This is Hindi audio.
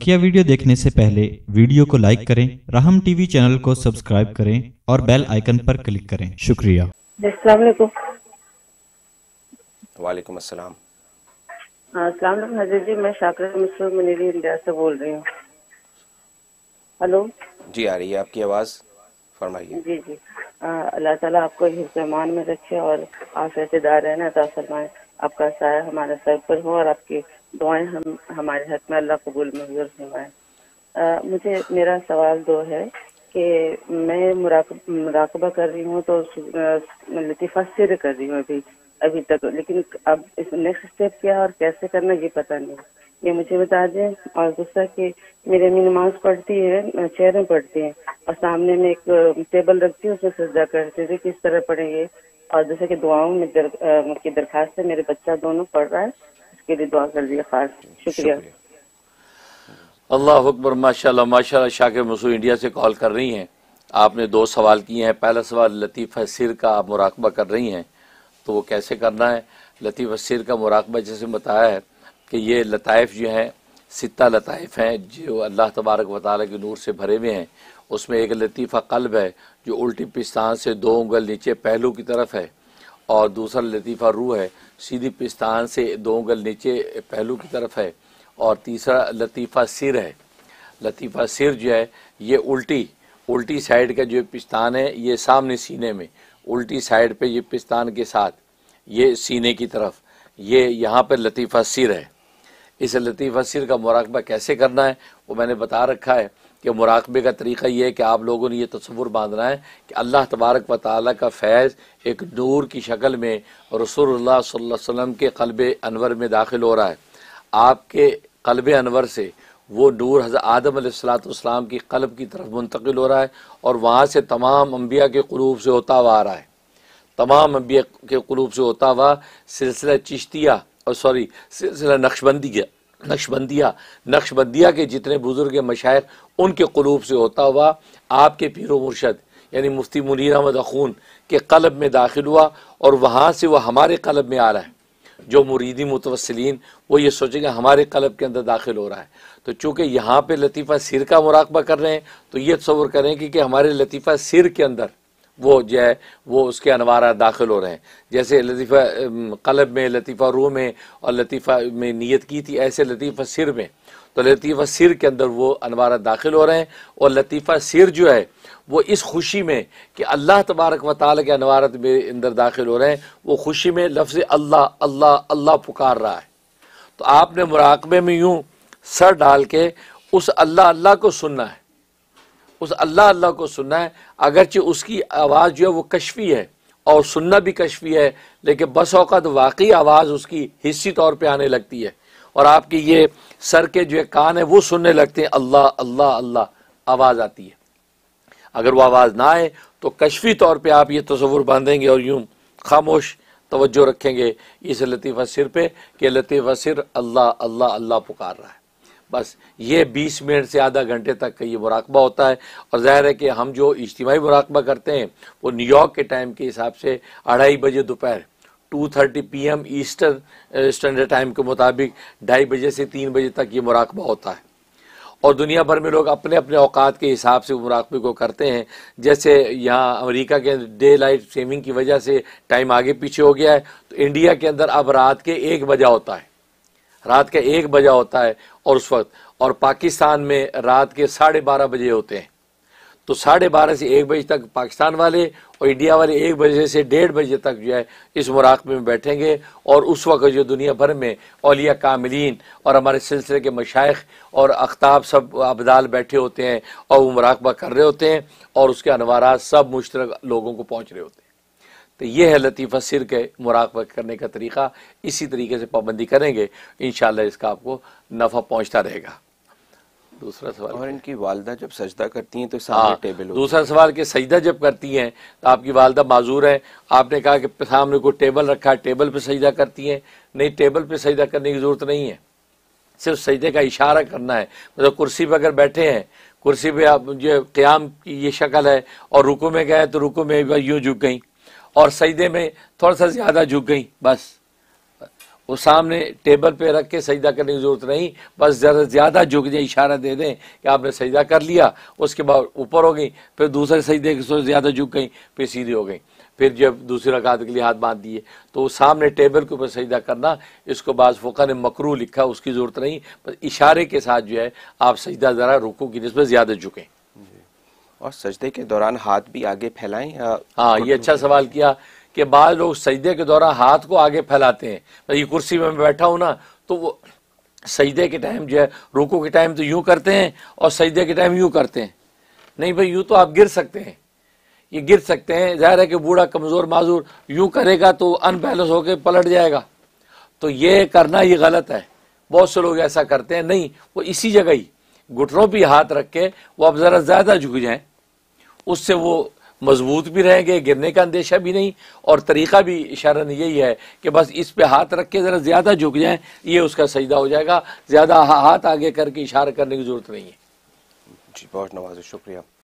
तकिया वीडियो देखने से पहले वीडियो को लाइक करें, राहम टीवी चैनल को सब्सक्राइब करें और बेल आइकन पर क्लिक करें। शुक्रिया। अस्सलाम वालेकुम। वालेकुम अस्सलाम। अस्सलाम वालेकुम हज़रत जी, मैं शाकिरा मिस्र मुनीरी इंडिया से बोल रही हूँ। हेलो जी, आ रही है आपकी आवाज़, फरमाइए। जी जी। अल्लाह ताला आपको हिफ्ज़-ए-मान में रखे और आफ़ियत दार रहना अता फरमाए। आपका साया हमारे सर पर हो और आपकी दुआएं हमारे हक में अल्लाह कबूल मंजूर फरमाए। मुझे मेरा सवाल दो है कि मैं मुराकबा कर रही हूँ तो लतीफ़ा सिर कर रही हूँ अभी तक, लेकिन अब इस नेक्स्ट स्टेप क्या और कैसे करना ये पता नहीं, ये मुझे बता दें। और दूसरा कि मेरी अम्मी नमाज पढ़ती है, चेयर में पढ़ती है और सामने में एक टेबल रखती है, उसमें सजदा करती है, किस तरह पढ़ेंगे। और जैसे कि दुआओं में की दरखास्त है, मेरे बच्चा दोनों पढ़ रहा है, उसके लिए दुआ कर दिया खास। शुक्रिया। अल्लाह अकबर, माशाल्लाह माशाल्लाह। शाकिर मसूद इंडिया से कॉल कर रही हैं। आपने दो सवाल किए हैं। पहला सवाल लतीफ़ा सिर का आप मुराकबा कर रही हैं तो वो कैसे करना है। लतीफ़ा सिर का मुराकबा जैसे बताया है कि ये लताइफ जो हैं, सित्ता लताइफ हैं जो अल्लाह तबारक व तआला के नूर से भरे हुए हैं। उसमें एक लतीफ़ा कल्ब है जो उल्टी पिस्तान से 2 उंगल नीचे पहलू की तरफ है, और दूसरा लतीफ़ा रूह है, सीधी पिस्तान से 2 उंगल नीचे पहलू की तरफ है, और तीसरा लतीफ़ा सिर है। लतीफ़ा सिर जो है ये उल्टी साइड का जो पिस्तान है ये सामने सीने में, उल्टी साइड पे ये पिस्तान के साथ ये सीने की तरफ, ये यहाँ पर लतीफ़ा सिर है। इस लतीफ़ा सिर का मुराकबा कैसे करना है वो मैंने बता रखा है कि मुराकबे का तरीक़ा ये है कि आप लोगों ने ये तसव्वुर बांधना है कि अल्लाह तबारक व तआला का फैज़ एक नूर की शक्ल में रसूलुल्लाह सल्लल्लाहु अलैहि वसल्लम के क़ल्ब अनवर में दाखिल हो रहा है। आपके क़ल्ब अनवर से वो नूर हज़रत आदम अलैहिस्सलाम की क़ल्ब की तरफ मुंतकिल हो रहा है और वहाँ से तमाम अंबिया के क़ुलूब से होता हुआ आ रहा है। तमाम अंबिया के क़ुलूब से होता हुआ सिलसिला चिश्तिया और सिलसिला नक्शबंदिया के जितने बुज़ुर्ग मशाइख उनके क़ुलूब से होता हुआ आपके पीरो मुर्शद यानी मुफ्ती मुनीर अहमद अख़ून के क़ल्ब में दाखिल हुआ और वहाँ से वह हमारे क़ल्ब में आ रहा है। जो मुरीदी मुतवस्सिलीन वो ये सोचेंगे हमारे क़ल्ब के अंदर दाखिल हो रहा है। तो चूँकि यहाँ पे लतीफ़ा सिर का मुराकबा कर रहे हैं तो ये तसव्वुर करें कि हमारे लतीफ़ा सिर के अंदर वो जो है वो उसके अनवारात दाखिल हो रहे हैं। जैसे लतीफ़ा क़ल्ब में, लतीफ़ा रूह में और लतीफ़ा में नियत की थी, ऐसे लतीफ़ा सिर में, तो लतीफ़ा सिर के अंदर वो अनवारात दाखिल हो रहे हैं। और लतीफ़ा सिर जो है वो इस खुशी में कि अल्लाह तबारक व तआला के अनवारात में अंदर दाखिल हो रहे हैं, वो खुशी में लफ्ज़ अल्लाह अल्लाह अल्लाह पुकार रहा है। तो आपने मुराकबे में यूँ सर डाल के उस अल्लाह अल्लाह को सुनना है, उस अल्लाह अल्लाह को सुनना है। अगरचे उसकी आवाज़ जो है वो कशफी है और सुनना भी कशफी है, लेकिन बस औक़ात वाकई आवाज़ उसकी हिस्सी तौर पे आने लगती है और आपकी ये सर के जो कान है वो सुनने लगते हैं, अल्लाह अल्लाह अल्लाह आवाज़ आती है। अगर वो आवाज़ ना आए तो कशफी तौर पे आप ये तसव्वुर बांधेंगे और यूँ खामोश तवज्जो रखेंगे इस लतीफ़ा सिर पे कि लतीफ़ा सिर अल्लाह अल्लाह अल्लाह पुकार रहा है। बस ये 20 मिनट से आधा घंटे तक का ये मुराकबा होता है। और ज़ाहिर है कि हम जो इज्तिमाई मुराकबा करते हैं वो न्यूयॉर्क के टाइम के हिसाब से 2:30 बजे दोपहर 2:30 PM ईस्टर्न स्टैंडर्ड टाइम के मुताबिक 2:30 बजे से 3 बजे तक ये मुराकबा होता है। और दुनिया भर में लोग अपने अपने औकात के हिसाब से मुराकबे को करते हैं। जैसे यहाँ अमेरिका के डे लाइट सेविंग की वजह से टाइम आगे पीछे हो गया है, तो इंडिया के अंदर अब रात के 1 बजा होता है, रात के 1 बजा होता है और उस वक्त, और पाकिस्तान में रात के 12:30 बजे होते हैं। तो 12:30 से 1 बजे तक पाकिस्तान वाले और इंडिया वाले 1 बजे से 1:30 बजे तक जो है इस मुराकबे में बैठेंगे। और उस वक्त जो दुनिया भर में औलिया कामिलीन और हमारे सिलसिले के मशाइख और अख्ताब सब अब्दाल बैठे होते हैं और वो मुराकबा कर रहे होते हैं और उसके अनवारात सब मुश्तरक लोगों को पहुँच रहे होते हैं। तो ये है लतीफ़ा सिर के मुराकबा करने का तरीक़ा। इसी तरीके से पाबंदी करेंगे इंशाअल्लाह इसका आपको नफ़ा पहुँचता रहेगा। दूसरा सवाल, और इनकी वालदा जब सजदा करती हैं तो सामने टेबल, दूसरा सवाल कि सजदा जब करती हैं तो आपकी वालदा माजूर है। आपने कहा कि सामने कोई टेबल रखा है, टेबल पे सजदा करती हैं। नहीं, टेबल पे सजदा करने की ज़रूरत नहीं है, सिर्फ सजदे का इशारा करना है। मतलब कुर्सी पर अगर बैठे हैं, कुर्सी पे आप जो क़याम की ये शक्ल है और रुकू में गए तो रुकू में यूँ झुक गई और सजदे में थोड़ा सा ज़्यादा झुक गई, बस वो सामने टेबल पे रख के सजदा करने की जरूरत नहीं, बस ज़रा ज़्यादा झुक जाए, इशारा दे दें कि आपने सजदा कर लिया, उसके बाद ऊपर हो गई, फिर दूसरे सजदे के ज़्यादा झुक गई, फिर सीधी हो गई, फिर जब दूसरी रकात के लिए हाथ बांध दिए, तो सामने टेबल के ऊपर सजदा करना, इसको बाज़ फ़ुक़हा ने मकरूह लिखा, उसकी ज़रूरत नहीं, बस इशारे के साथ जो है आप सजदा ज़रा रुकू की निस्बत ज़्यादा झुकें। और सजदे के दौरान हाथ भी आगे फैलाएं या? हाँ, ये अच्छा सवाल किया कि बाद लोग सजदे के दौरान हाथ को आगे फैलाते हैं। ये कुर्सी में मैं बैठा हूँ ना, तो वो सजदे के टाइम जो है, रुकू के टाइम तो यूँ करते हैं और सजदे के टाइम यूँ करते हैं। नहीं भाई, यूँ तो आप गिर सकते हैं, ये गिर सकते हैं। ज़ाहिर है कि बूढ़ा कमज़ोर माजूर यूँ करेगा तो अनबैलेंस होकर पलट जाएगा, तो ये करना ये गलत है। बहुत से लोग ऐसा करते हैं, नहीं, वो इसी जगह ही घुटनों पर हाथ रख के वो अब ज़रा ज़्यादा झुक जाएँ, उससे वो मजबूत भी रहेंगे, गिरने का अंदेशा भी नहीं, और तरीका भी इशारन यही है कि बस इस पे हाथ रख के ज़रा ज़्यादा झुक जाएं, ये उसका सजदा हो जाएगा। ज़्यादा हाथ आगे करके इशारा करने की ज़रूरत नहीं है। जी, बहुत नवाज़, शुक्रिया।